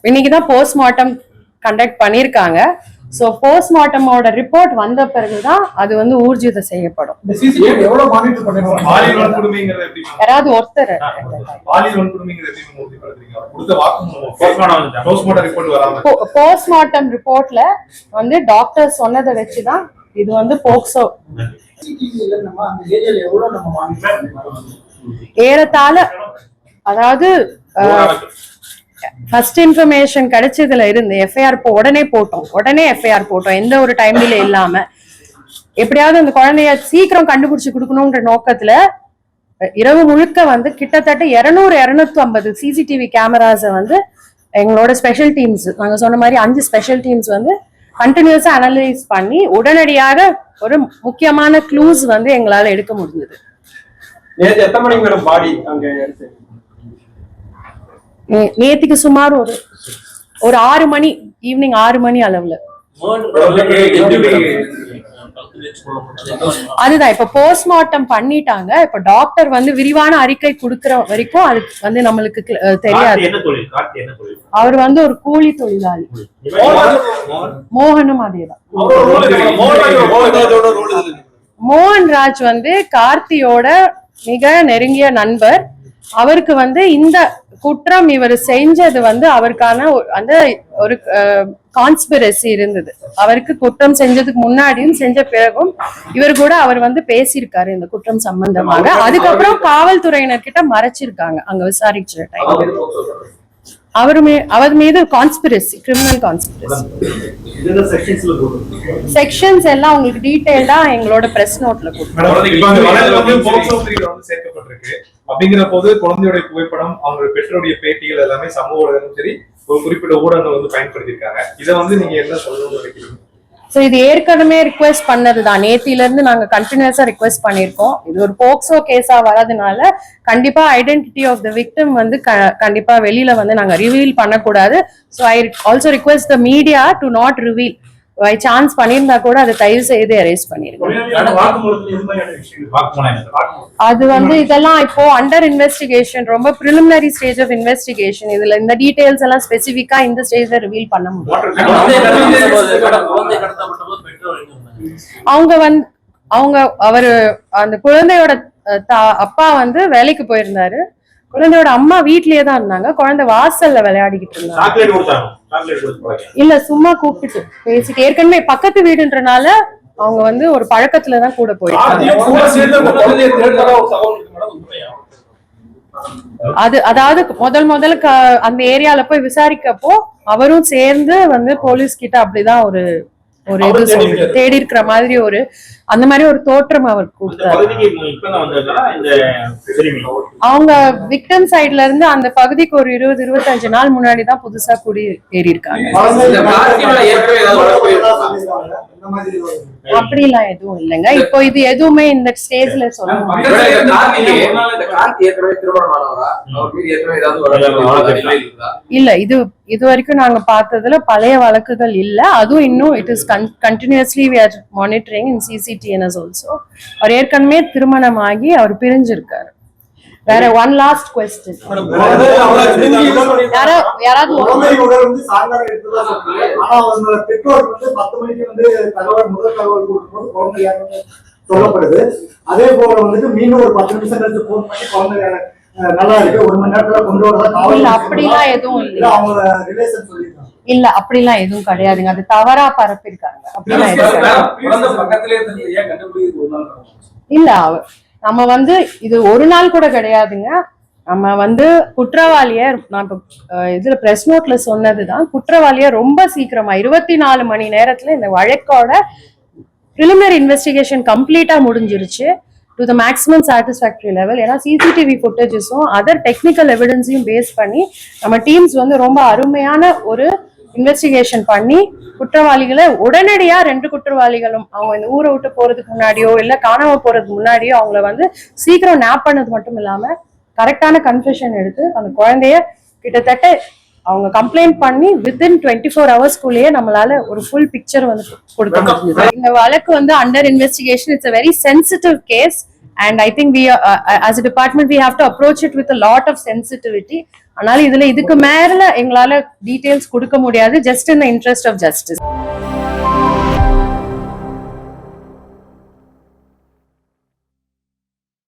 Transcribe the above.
இன்னைக்குதான் postmortem conduct பண்ணிருக்காங்க. So போஸ்ட்மார்ட்டமோட report வந்த பிறகுதான் அது வந்து ஊர்ஜிதம் செய்யப்படும். யாராவது ஒருத்தர் போஸ்ட்மார்ட்டம் ரிப்போர்ட்ல வந்து டாக்டர் சொன்னதை வச்சுதான் இது வந்து போக்சோ. ஏறத்தாழ அதாவது ஃபர்ஸ்ட் இன்ஃபர்மேஷன் கிடைச்சதுல இருந்து எஃப்ஐஆர் உடனே போட்டோம் எந்த ஒரு டைம் டிலே இல்லாம. எப்படியாவது அந்த குழந்தைய சீக்கிரம் கண்டுபிடிச்சு கொடுக்கணும்ன்ற நோக்கத்துல இரவு முழுக்க வந்து கிட்டத்தட்ட 200-250 சிசிடிவி கேமராஸை வந்து எங்களோட ஸ்பெஷல் டீம்ஸ், நாங்க சொன்ன மாதிரி 5 ஸ்பெஷல் டீம்ஸ் வந்து கண்டினியூஸா அனலைஸ் பண்ணி உடனடியாக ஒரு முக்கியமான க்ளூஸ் வந்து எங்களால எடுக்க முடிஞ்சது. நேத்துக்கு சுமார் ஒரு 6 மணி, ஈவினிங் 6 மணி அளவுல. அதுதான் இப்ப போஸ்ட்மார்ட்டம் பண்ணிட்டாங்க. இப்ப டாக்டர் வந்து விரிவான அறிக்கை கொடுக்கிற வரைக்கும் அது வந்து நம்மளுக்கு தெரியாது. அவர் வந்து ஒரு கூலி தொழிலாளி. மோகனும் அதேதான். மோகன்ராஜ் வந்து கார்த்தியோட மிக நெருங்கிய நண்பர். அவருக்கு வந்து இந்த குற்றம் இவர் செஞ்சது வந்து அவருக்கான அந்த ஒரு கான்ஸ்பிரசி இருந்தது. அவருக்கு குற்றம் செஞ்சதுக்கு முன்னாடியும் செஞ்ச பிறகும் இவர் கூட அவர் வந்து பேசியிருக்காரு இந்த குற்றம் சம்பந்தமாக. அதுக்கப்புறம் காவல்துறையினர் கிட்ட மறைச்சிருக்காங்க அங்க விசாரிச்ச டைம். அவர் மீது கான்ஸ்பிரசி, கிரிமினல் கான்ஸ்பிரசி. செக்ஷன்ஸ் எல்லாம் உங்களுக்கு டீடைல்டா எங்களோட பிரஸ் நோட்ல சேர்க்கப்பட்டிருக்கு. அப்படிங்கிற போது குழந்தையுடைய புகைப்படம், அவங்களுடைய பெற்றோருடைய பேட்டிகள் எல்லாமே சமூக ஊடகம் சரி ஒரு குறிப்பிட்ட ஊடகங்கள் வந்து பயன்படுத்திருக்காங்க. இதை வந்து நீங்க என்ன சொல்லணும்னு நினைக்கிறீங்க? சோ இது ஏற்கனவே ரிக்வெஸ்ட் பண்ணதுதான். நேத்தில இருந்து நாங்க கண்டினியூஸா ரிக்வெஸ்ட் பண்ணிருக்கோம். இது ஒரு போக்சோ கேஸா வரதுனால கண்டிப்பா ஐடென்டிட்டி ஆஃப் த விக்டிம் வந்து கண்டிப்பா வெளியில வந்து நாங்க ரிவீல் பண்ணக்கூடாது. So I also request the media to not reveal. By chance பண்ணியிருந்தா கூட அதை தயவு செய்து எரேஸ் பண்ணிருக்கோம். அது வந்து இதெல்லாம் இப்போ அண்டர் இன்வெஸ்டிகேஷன், ரொம்ப பிரிலிமினரி ஸ்டேஜ் ஆஃப் இன்வெஸ்டிகேஷன். இதுல இந்த டீடைல்ஸ் எல்லாம் ஸ்பெசிபிக்கா இந்த ஸ்டேஜ்ல ரிவீல் பண்ண முடியும். அவரு அந்த குழந்தையோட அப்பா வந்து வேலைக்கு போயிருந்தாரு. குழந்தையோட அம்மா வீட்லயே தான் இருந்தாங்க. குழந்தை வாசல்ல விளையாடிக்கிட்டு இருந்தாங்க. இல்ல சும்மா கூப்பிட்டு பேசிட்டு, ஏற்கனவே பக்கத்து வீடுன்றனால அவங்க வந்து ஒரு பழக்கத்துலதான் கூட போயிருக்காங்க. அதாவது முதல்ல அந்த ஏரியால போய் விசாரிக்கப்போ அவரும் சேர்ந்து வந்து போலீஸ் கிட்ட அப்படிதான் ஒரு இது தேடி இருக்கிற மாதிரி அந்த மாதிரி ஒரு தோற்றம் அவர் கொடுத்தாரு. அவங்க விக்டம் சைட்ல இருந்து அந்த பகுதிக்கு ஒரு 20-25 நாள் முன்னாடிதான் புதுசா குடி ஏறி இருக்காங்க. அப்படிலாம் எதுவும் இல்லைங்க. இப்போ இது எதுவுமே இந்த ஸ்டேஜ்ல சொல்லணும். இல்ல இது வரைக்கும் நாங்க பார்த்ததுல பழைய வழக்குகள் இல்ல. அதுவும் இன்னும் it is continuously we are monitoring in CCTNS also. அவர் ஏற்கனவே திருமணமாகி அவர் பிரிஞ்சிருக்காரு. வேற ஒன் லாஸ்ட் क्वेश्चन. யாராவது சொல்லப்படுது. அதே போல வந்துட்டு மீண்டும் ஒரு 10 நிமிஷம் கழிச்சு போன் பண்ணி குழந்தை நல்லா இருக்கு, 1 மணி நேரத்துல கொண்டு வரதான். அப்படிலாம் எதுவும் இல்ல. அவங்க ரிலேஷன் சொல்லிருக்காங்க. இல்ல அப்படிலாம் எதுவும் கிடையாதுங்க. அது தவறா பரப்பிருக்காங்க. அப்படிலாம் இல்ல. நம்ம வந்து இது ஒரு நாள் கூட கிடையாதுங்க. நம்ம வந்து குற்றவாளிய நான் இதுல பிரஸ் நோட்ல சொன்னதுதான், குற்றவாளிய ரொம்ப சீக்கிரமா 24 மணி நேரத்துல இந்த வழக்கோட preliminary investigation கம்ப்ளீட்டா முடிஞ்சிருச்சு to the maximum satisfactory level. ஏன்னா சிசிடிவி ஃபுட்டேஜஸும் அதர் டெக்னிக்கல் எவிடன்ஸையும் பேஸ் பண்ணி நம்ம டீம்ஸ் வந்து ரொம்ப அருமையான ஒரு இன்வெஸ்டிகேஷன் பண்ணி குற்றவாளிகளை உடனடியா 2 குற்றவாளிகளும் அவங்க இந்த ஊரை விட்டு போறதுக்கு முன்னாடியோ இல்ல காணாம போறதுக்கு முன்னாடியோ அவங்கள வந்து சீக்கிரம் நேப் பண்ணது மட்டும் இல்லாம கரெக்டான கன்ஃபெஷன் எடுத்து அந்த குழந்தைய கிட்டத்தட்ட அவங்க கம்ப்ளைண்ட் பண்ணி வித்தின் 24 ஹவர்ஸ்க்குள்ளேயே நம்மளால ஒரு ஃபுல் பிக்சர் வந்து கொடுக்க முடியுது. இந்த வழக்கு வந்து under investigation. It's a very sensitive case. and I think we as a department we have to approach it with a lot of sensitivity. அதனால இதுக்கு மேல எங்களால டீடைல்ஸ் கொடுக்க முடியாது, just in the interest of justice.